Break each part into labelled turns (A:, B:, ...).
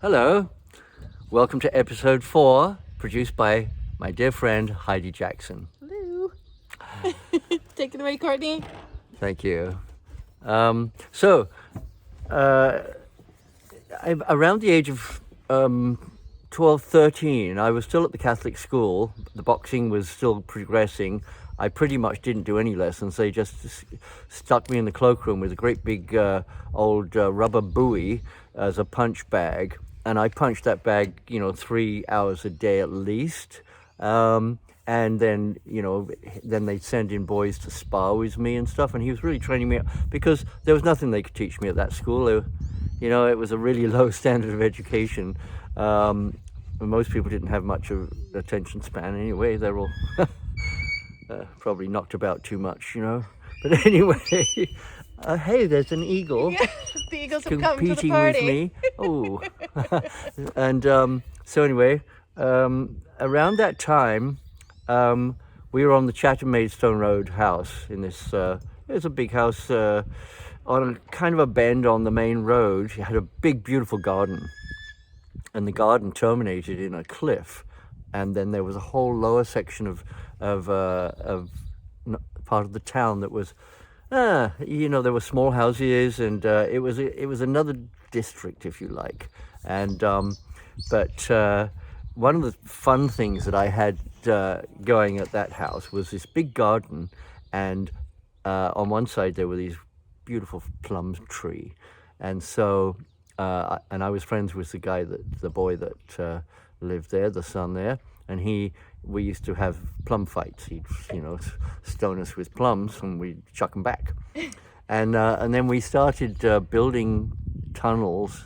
A: Hello, welcome to episode 4, produced by my dear friend Heidi Jackson.
B: Hello. Take it away, Courtney.
A: Thank you. Around the age of 12, 13, I was still at the Catholic school. The boxing was still progressing. I pretty much didn't do any lessons. They just stuck me in the cloakroom with a great big old rubber buoy as a punch bag. And I punched that bag, 3 hours a day at least. And then, then they'd send in boys to spar with me and stuff. And he was really training me up because there was nothing they could teach me at that school. It was a really low standard of education. Most people didn't have much of attention span anyway. They're all probably knocked about too much, But anyway, hey, there's an eagle.
B: Yeah, the eagles have come to the
A: competing
B: party.
A: with me. Oh, and so anyway, around that time, we were on the Chatham Maidstone Road house in this. It was a big house on a kind of a bend on the main road. It had a big, beautiful garden, and the garden terminated in a cliff, and then there was a whole lower section of part of the town that was. There were small houses, and it was another district, if you like. And but one of the fun things that I had going at that house was this big garden, and on one side there were these beautiful plum tree, and so and I was friends with the boy that lived there, the son there, and we used to have plum fights. He'd, stone us with plums, and we'd chuck them back. And then we started building tunnels.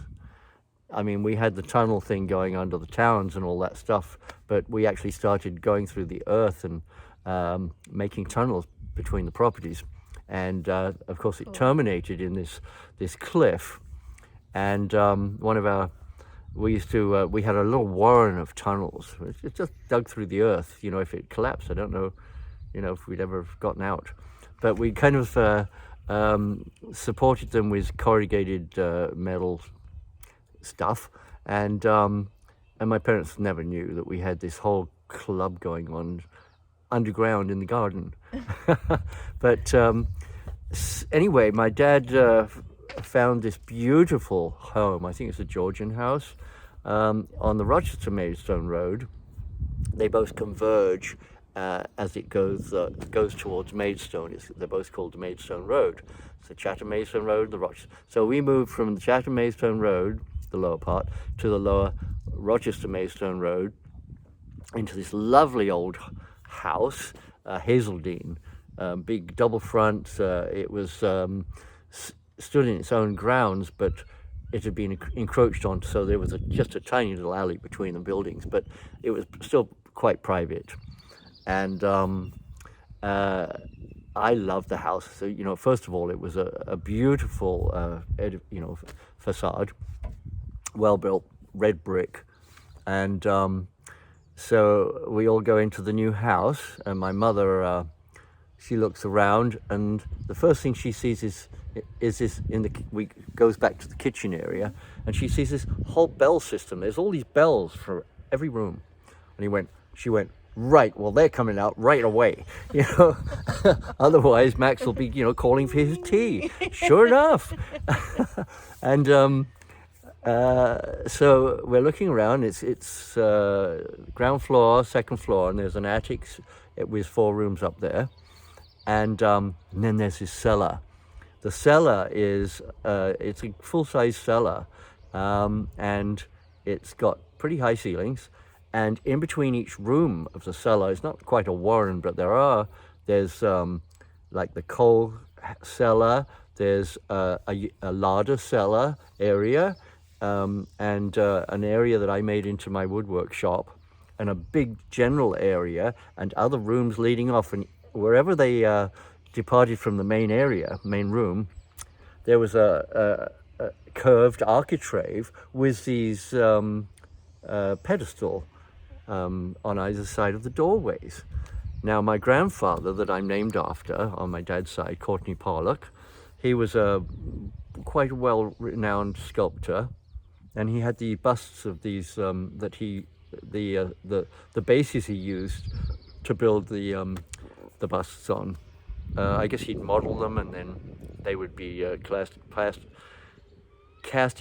A: I mean, we had the tunnel thing going under the towns and all that stuff, but we actually started going through the earth and making tunnels between the properties. And of course, it terminated in this cliff. And we had a little warren of tunnels. It just dug through the earth. If it collapsed, I don't know, if we'd ever have gotten out. But we kind of supported them with corrugated metal stuff, and my parents never knew that we had this whole club going on underground in the garden. But anyway, my dad found this beautiful home. I think it's a Georgian house on the Rochester Maidstone Road. They both converge as it goes towards Maidstone. They're both called the Maidstone Road. It's the Chatham Maidstone Road, the Rochester. So we moved from the Chatham Maidstone Road, the lower part, to the lower Rochester Maidstone Road, into this lovely old house, Hazeldene, big double front. It was stood in its own grounds, but it had been encroached on, so there was just a tiny little alley between the buildings, but it was still quite private. And I loved the house. So, first of all, it was a beautiful, facade, well-built, red brick. And so we all go into the new house, and my mother, she looks around, and the first thing she sees is this goes back to the kitchen area, and she sees this whole bell system. There's all these bells for every room. And she went, right, well, they're coming out right away, otherwise Max will be, calling for his tea. Sure enough. And so we're looking around. It's ground floor, second floor, and there's an attic with 4 rooms up there. And then there's this cellar. The cellar is, it's a full-size cellar, and it's got pretty high ceilings. And in between each room of the cellar, it's not quite a warren, but there's like the coal cellar, there's a larder cellar area, and an area that I made into my woodwork shop, and a big general area, and other rooms leading off. And wherever they departed from the main room, there was a curved architrave with these pedestal on either side of the doorways. Now, my grandfather, that I'm named after on my dad's side, Courtenay Pollock, he was a quite well-renowned sculptor, and he had the busts of these the bases he used to build the busts on. I guess he'd model them, and then they would be cast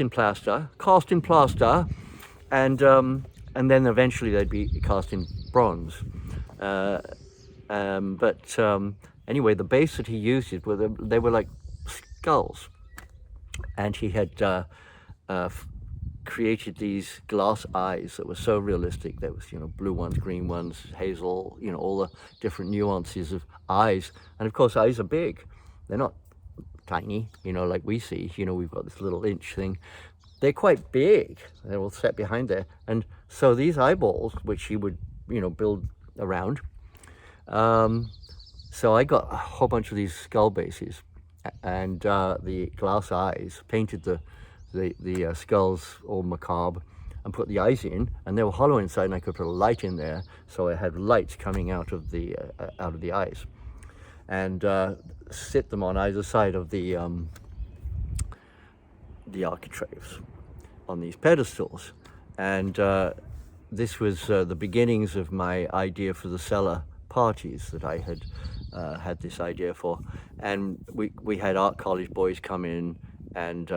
A: in plaster, and then eventually they'd be cast in bronze. But anyway, the base that he used they were like skulls, and he had created these glass eyes that were so realistic. There was, blue ones, green ones, hazel, all the different nuances of eyes. And of course, eyes are big. They're not tiny, like we see. We've got this little inch thing. They're quite big. They're all set behind there. And so these eyeballs, which he would, build around. So I got a whole bunch of these skull bases, and the glass eyes, painted the skulls all macabre, and put the eyes in, and they were hollow inside, and I could put a light in there, so I had lights coming out of the eyes, and sit them on either side of the architraves on these pedestals. And this was the beginnings of my idea for the Cellar Parties that I had had this idea for. And we had art college boys come in and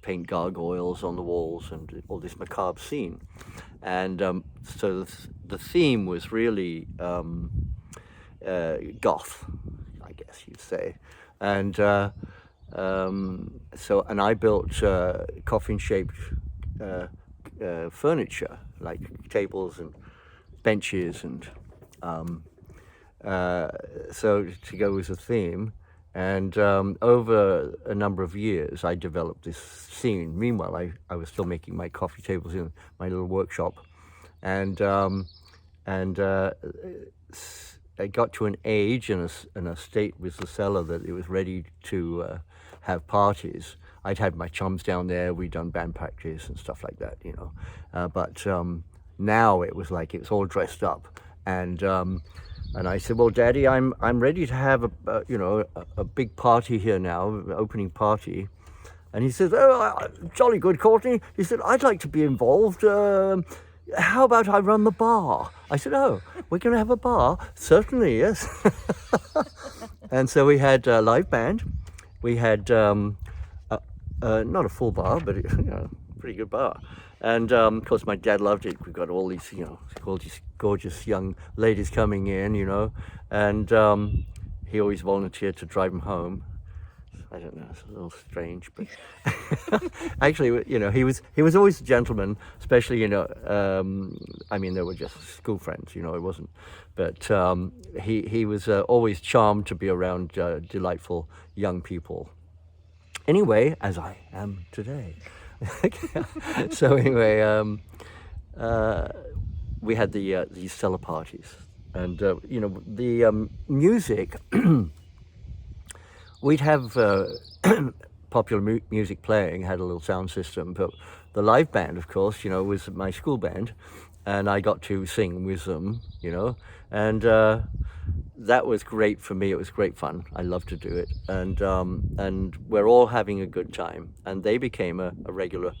A: paint gargoyles on the walls and all this macabre scene. And so the theme was really goth, I guess you'd say. And and I built coffin-shaped furniture, like tables and benches, and so to go with the theme. And over a number of years, I developed this scene. Meanwhile, I was still making my coffee tables in my little workshop, and I got to an age and a state with the cellar that it was ready to have parties. I'd had my chums down there. We'd done band practice and stuff like that, But now it was like it's all dressed up, and I said, "Well, Daddy, I'm ready to have a big party here now, opening party." And he says, "Oh, jolly good, Courtney." He said, "I'd like to be involved. How about I run the bar?" I said, "Oh, we're going to have a bar?" "Certainly, yes." And so we had a live band. We had not a full bar, but pretty good bar. And of course, my dad loved it. We've got all these, gorgeous young ladies coming in, and he always volunteered to drive them home. I don't know, it's a little strange, but actually, he was always a gentleman, especially, I mean, they were just school friends, it wasn't, but he was always charmed to be around delightful young people. Anyway, as I am today. So anyway, we had these cellar parties, and the music. We'd have popular music playing, had a little sound system, but the live band, of course, was my school band, and I got to sing with them, and that was great for me. It was great fun. I loved to do it, and we're all having a good time, and they became a regular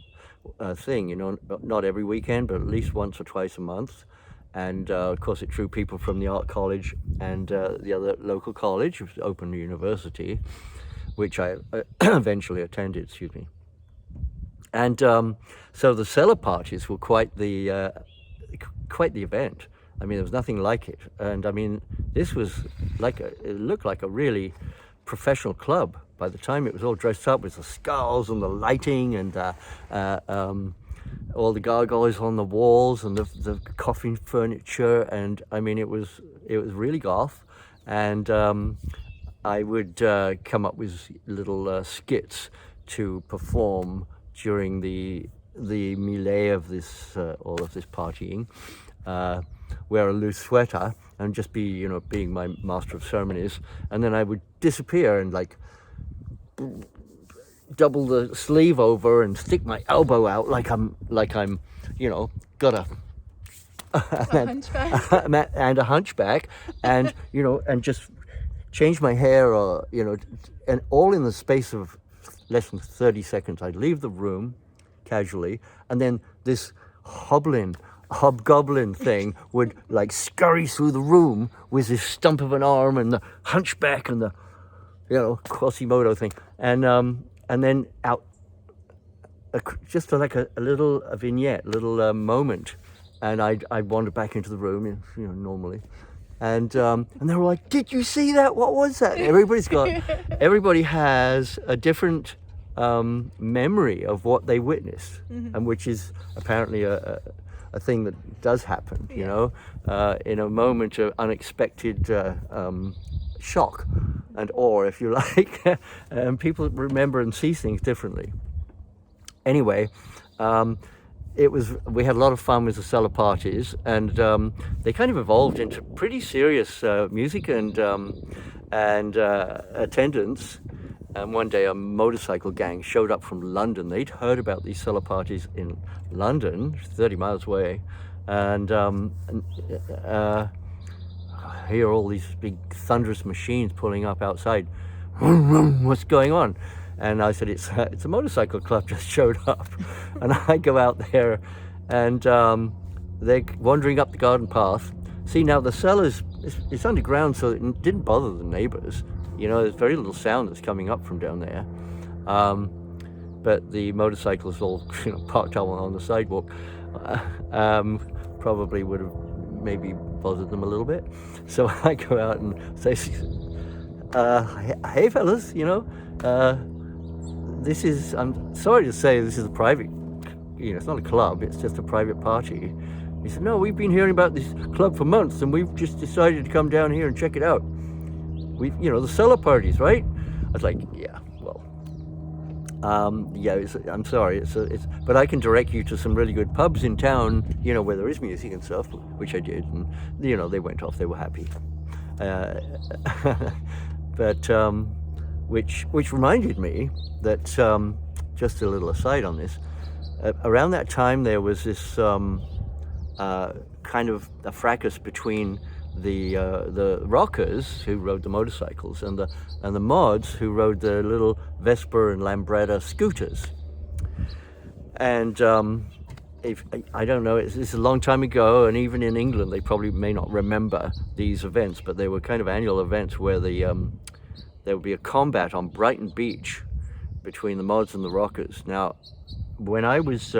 A: thing, not every weekend, but at least once or twice a month. And of course, it drew people from the art college and the other local college, Open University, which I eventually attended. Excuse me. And so the cellar parties were quite the event. I mean, there was nothing like it. And I mean, this was it looked like a really professional club. By the time it was all dressed up with the skulls and the lighting and all the gargoyles on the walls and the coffin furniture, and I mean it was really goth. And I would come up with little skits to perform during the melee of this all of this partying. Wear a loose sweater and just be being my master of ceremonies, and then I would disappear and double the sleeve over and stick my elbow out like I'm got a
B: hunchback.
A: and a hunchback, and and just change my hair, and all in the space of less than 30 seconds. I'd leave the room, casually, and then this hobgoblin thing would like scurry through the room with this stump of an arm and the hunchback and the, Quasimodo thing, and then out, just like a little vignette, little moment, and I'd wander back into the room, normally, and they were like, "Did you see that? What was that?" Everybody has a different memory of what they witnessed, and which is apparently a thing that does happen, in a moment of unexpected shock and awe, if you like, and people remember and see things differently. Anyway, we had a lot of fun with the Cellar Parties, and they kind of evolved into pretty serious music and attendance. And one day a motorcycle gang showed up from London. They'd heard about these Cellar Parties in London, 30 miles away, and hear all these big thunderous machines pulling up outside. What's going on? And I said, it's a motorcycle club just showed up. And I go out there, and they're wandering up the garden path. See, now the cellar's, it's underground, so it didn't bother the neighbors. There's very little sound that's coming up from down there. But the motorcycles all parked out on the sidewalk probably would have maybe bothered them a little bit. So I go out and say, hey fellas, I'm sorry to say this is a private, it's not a club, it's just a private party. He said, no, we've been hearing about this club for months, and we've just decided to come down here and check it out. The Cellar Parties, right? I was like, yeah, well, I'm sorry, but I can direct you to some really good pubs in town, where there is music and stuff, which I did, and, they went off, they were happy. But, which reminded me that, just a little aside on this, around that time there was this kind of a fracas between the rockers who rode the motorcycles and the mods who rode the little Vespa and Lambretta scooters. And I don't know, it's a long time ago, and even in England they probably may not remember these events, but they were kind of annual events where there would be a combat on Brighton Beach between the mods and the rockers. Now, when I was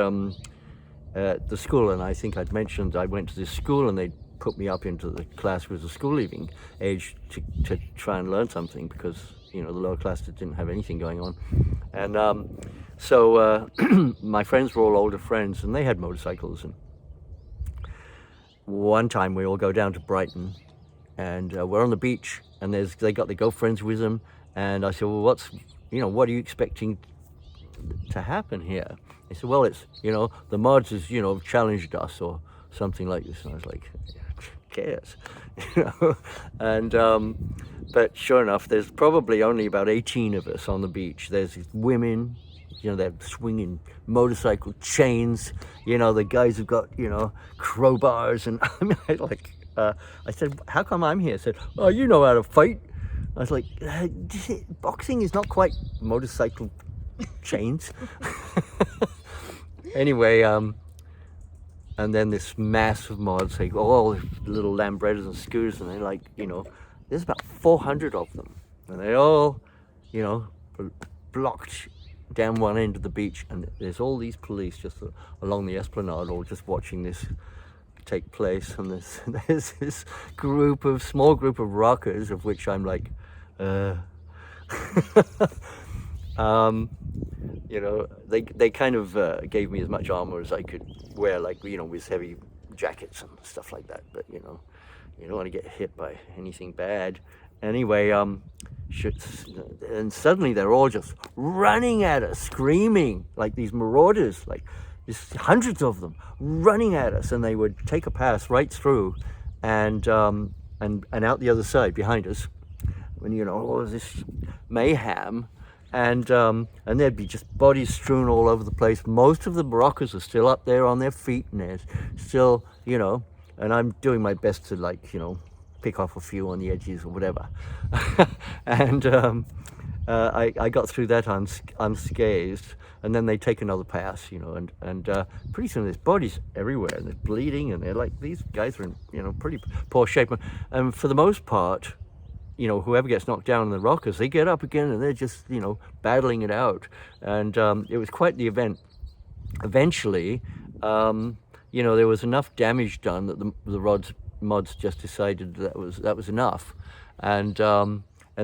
A: at the school, and I think I'd mentioned I went to this school and they put me up into the class with the school leaving age to try and learn something, because the lower class didn't have anything going on. And so my friends were all older friends, and they had motorcycles. And one time we all go down to Brighton, and we're on the beach, and they got their girlfriends with them. And I said, well, what are you expecting to happen here? They said, well, it's, the mods has, challenged us or something like this. And I was like, yeah, cares, And but sure enough, there's probably only about 18 of us on the beach. There's these women, they're swinging motorcycle chains. The guys have got, crowbars, and I said, how come I'm here? I said, oh, you know how to fight. I was like, boxing is not quite motorcycle chains. Anyway, and then this mass of mods, like all the little Lambrettas and scooters, and they're like, there's about 400 of them, and they all, blocked down one end of the beach, and there's all these police just along the esplanade, all just watching this take place. And there's this small group of rockers, of which I'm like, they kind of gave me as much armor as I could wear, like, with heavy jackets and stuff like that. But, you don't want to get hit by anything bad. Anyway, and suddenly they're all just running at us, screaming like these marauders, like there's hundreds of them running at us, and they would take a pass right through and out the other side behind us, when all of this mayhem. And there'd be just bodies strewn all over the place. Most of the rockers are still up there on their feet, and they're still, and I'm doing my best to pick off a few on the edges or whatever. And I got through that unscathed, and then they take another pass, you know, and pretty soon there's bodies everywhere, and they're bleeding, and they're like, these guys are in, you know, pretty poor shape. And for the most part, you know, whoever gets knocked down in the rockers, they get up again, and they're just, you know, battling it out. And it was quite the event. Eventually, you know, there was enough damage done that the mods just decided that was enough, and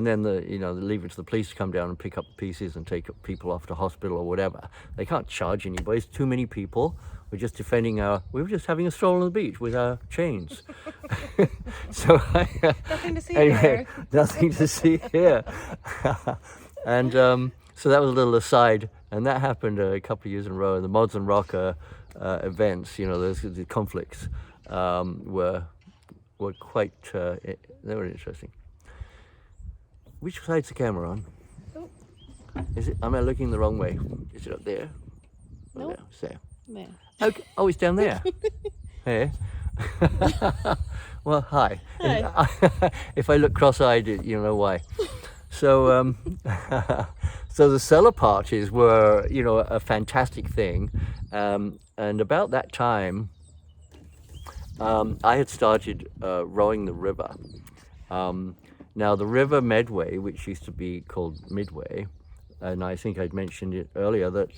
A: then they leave it to the police to come down and pick up the pieces and take people off to hospital or whatever. They can't charge anybody. It's too many people. We're just defending we were just having a stroll on the beach with our chains. So
B: Nothing to see
A: anyway,
B: here.
A: nothing to see here. And so that was a little aside, and that happened a couple of years in a row. And the mods and rocker events, you know, the conflicts were quite they were interesting. Which side's the camera on?
B: Oh.
A: Is it? Am I looking the wrong way? Is it up there?
B: Nope.
A: There. It's there.
B: There.
A: Okay. Oh, it's down there. Hey. Well, hi.
B: Hi.
A: If I look cross-eyed, you know why. So, so the cellar parties were, you know, a fantastic thing, and about that time, I had started rowing the river. Now, the river Medway, which used to be called Medway, and I think I'd mentioned it earlier, that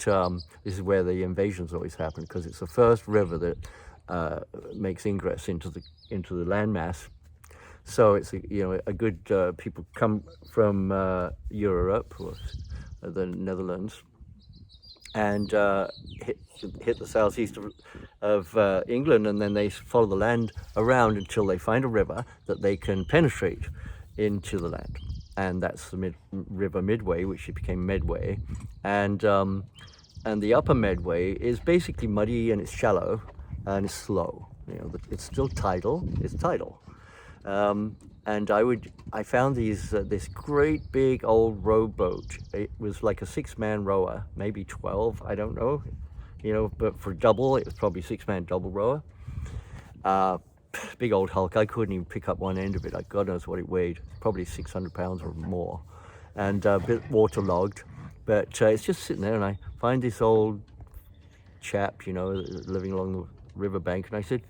A: this is where the invasions always happen, because it's the first river that makes ingress into the landmass. So it's a good people come from Europe or the Netherlands and hit the southeast of England, and then they follow the land around until they find a river that they can penetrate into the land, and that's the river Medway, which became Medway, and the upper Medway is basically muddy and it's shallow and it's slow. You know, it's still tidal. It's tidal. And I found this great big old rowboat. It was like a 6-man rower, maybe 12, I don't know, you know, but for double, it was probably 6-man double rower. Big old hulk. I couldn't even pick up one end of it. God knows what it weighed, probably 600 pounds or more, and a bit waterlogged. But it's just sitting there, and I find this old chap, you know, living along the riverbank, and I said,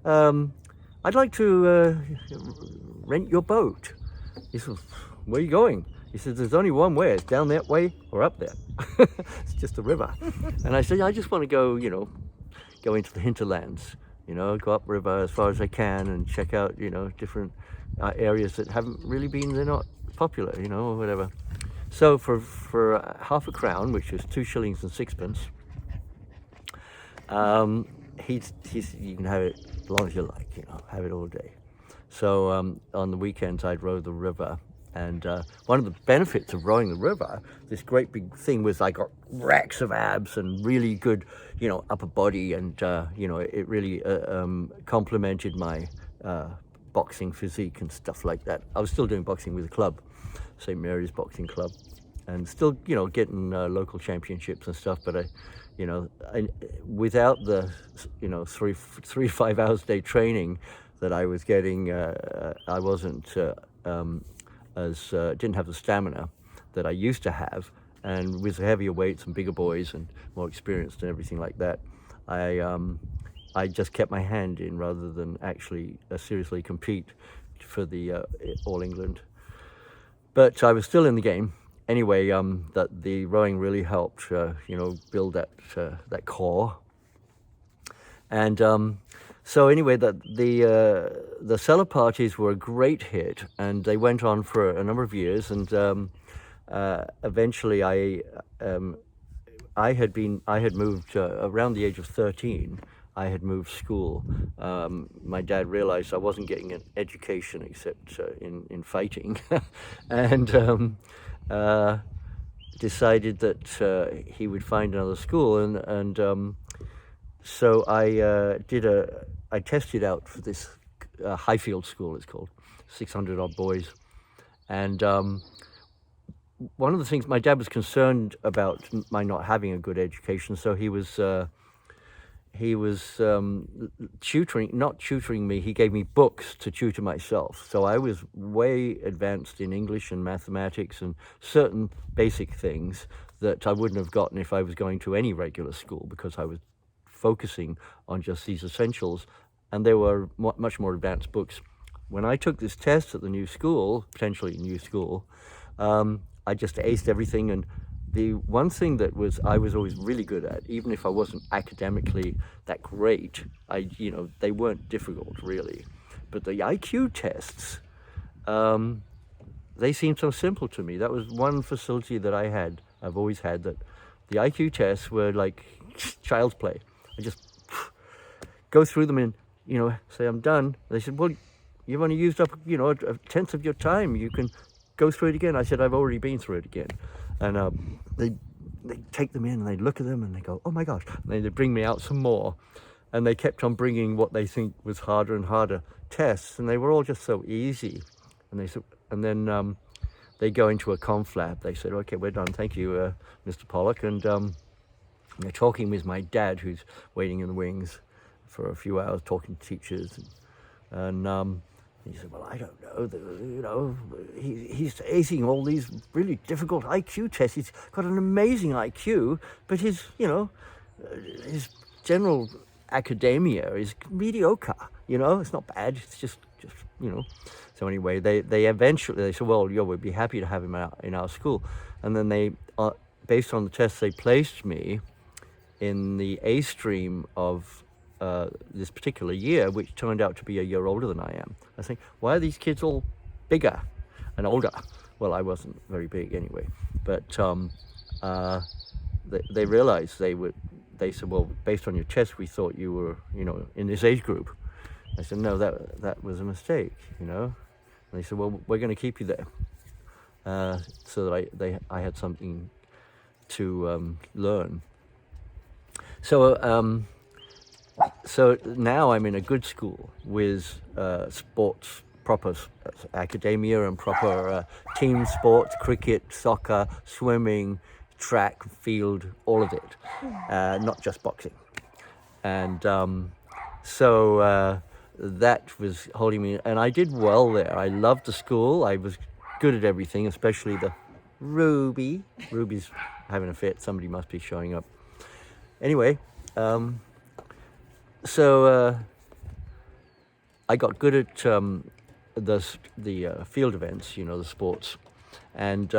A: I'd like to rent your boat. He said, where are you going? He said, there's only one way. It's down that way or up there. It's just a river. And I said, I just want to go, you know, go into the hinterlands, you know, go upriver as far as I can and check out, you know, different areas that haven't really been, they're not popular, you know, or whatever. So for half a crown, which is 2 shillings and 6pence, you can have it as long as you like, you know, have it all day. So on the weekends I'd row the river, and one of the benefits of rowing the river, this great big thing, was I got racks of abs and really good, you know, upper body, and you know, it really complemented my boxing physique and stuff like that. I was still doing boxing with a club, St. Mary's Boxing Club, and still, you know, getting local championships and stuff, but without the, you know, 3-5 hours a day training that I was getting, I wasn't didn't have the stamina that I used to have, and with heavier weights and bigger boys and more experienced and everything like that, I just kept my hand in rather than actually seriously compete for the All England. But I was still in the game. Anyway, that the rowing really helped, you know, build that core. And so anyway, the cellar parties were a great hit, and they went on for a number of years. And eventually, I had moved around the age of 13. I had moved school. My dad realized I wasn't getting an education except in fighting, and decided that he would find another school, and so I tested out for this Highfield School, it's called, 600 odd boys, and one of the things, my dad was concerned about my not having a good education, so he was he was not tutoring me. He gave me books to tutor myself. So I was way advanced in English and mathematics and certain basic things that I wouldn't have gotten if I was going to any regular school, because I was focusing on just these essentials, and they were much more advanced books. When I took this test at the new school, potentially new school, I just aced everything. And the one thing that I was always really good at, even if I wasn't academically that great, they weren't difficult really. But the IQ tests, they seemed so simple to me. That was one facility that I've always had, that the IQ tests were like child's play. I just go through them and, say I'm done. They said, well, you've only used up, a tenth of your time. You can go through it again. I said, I've already been through it again. And they take them in and they look at them and they go, oh my gosh. And they bring me out some more. And they kept on bringing what they think was harder and harder tests. And they were all just so easy. And they said, and then they go into a conflab. They said, okay, we're done. Thank you, Mr. Pollock. And they're talking with my dad, who's waiting in the wings for a few hours, talking to teachers. And he said, well, I don't know, he's acing all these really difficult IQ tests. He's got an amazing IQ, but his general academia is mediocre, it's not bad, it's just. So anyway, they eventually said, well, we'd be happy to have him out in our school. And then they, based on the tests, they placed me in the A stream of this particular year, which turned out to be a year older than I am. I think, why are these kids all bigger and older? Well, I wasn't very big anyway, but they realized they said, well, based on your test, we thought you were, in this age group. I said, no, that was a mistake, And they said, well, we're going to keep you there, so that I had something to learn. So now I'm in a good school with sports, proper academia and proper team sports, cricket, soccer, swimming, track, field, all of it, not just boxing. And so that was holding me, and I did well there. I loved the school. I was good at everything, especially the Ruby. Ruby's having a fit. Somebody must be showing up. Anyway, so I got good at the field events, the sports, and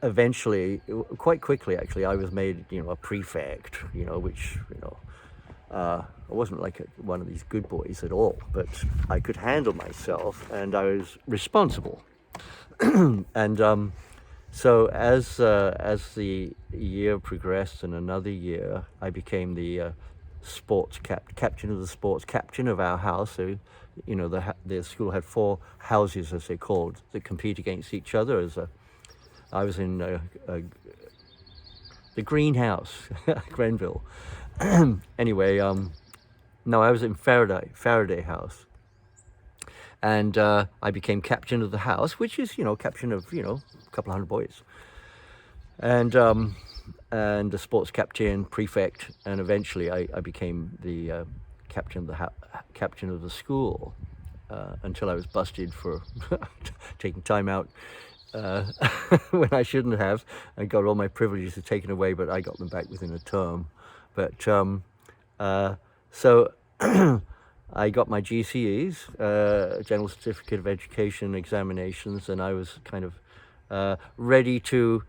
A: eventually, quite quickly actually, I was made a prefect, which I wasn't like one of these good boys at all, but I could handle myself and I was responsible. And so as the year progressed, and another year, I became the sports captain of the sports, captain of our house. So, the school had 4 houses, as they're called, that compete against each other. I was in the greenhouse, Grenville. Anyway, no, I was in Faraday House. And I became captain of the house, which is, captain of, a couple hundred boys. And the sports captain, prefect, and eventually I became the captain of the school, until I was busted for taking time out when I shouldn't have. I got all my privileges taken away, but I got them back within a term. But so I got my GCEs, General Certificate of Education examinations, and I was kind of ready to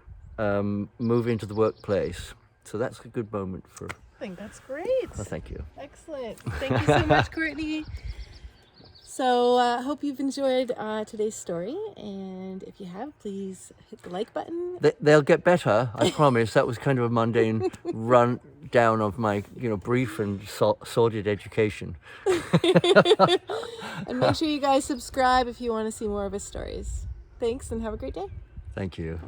A: move into the workplace. So that's a good moment for...
B: I think that's great.
A: Oh, thank you.
B: Excellent. Thank you so much, Courtney. So I hope you've enjoyed today's story, and if you have, please hit the like button.
A: They'll get better, I promise. That was kind of a mundane run down of my, brief and sordid education.
B: And make sure you guys subscribe if you want to see more of his stories. Thanks, and have a great day.
A: Thank you.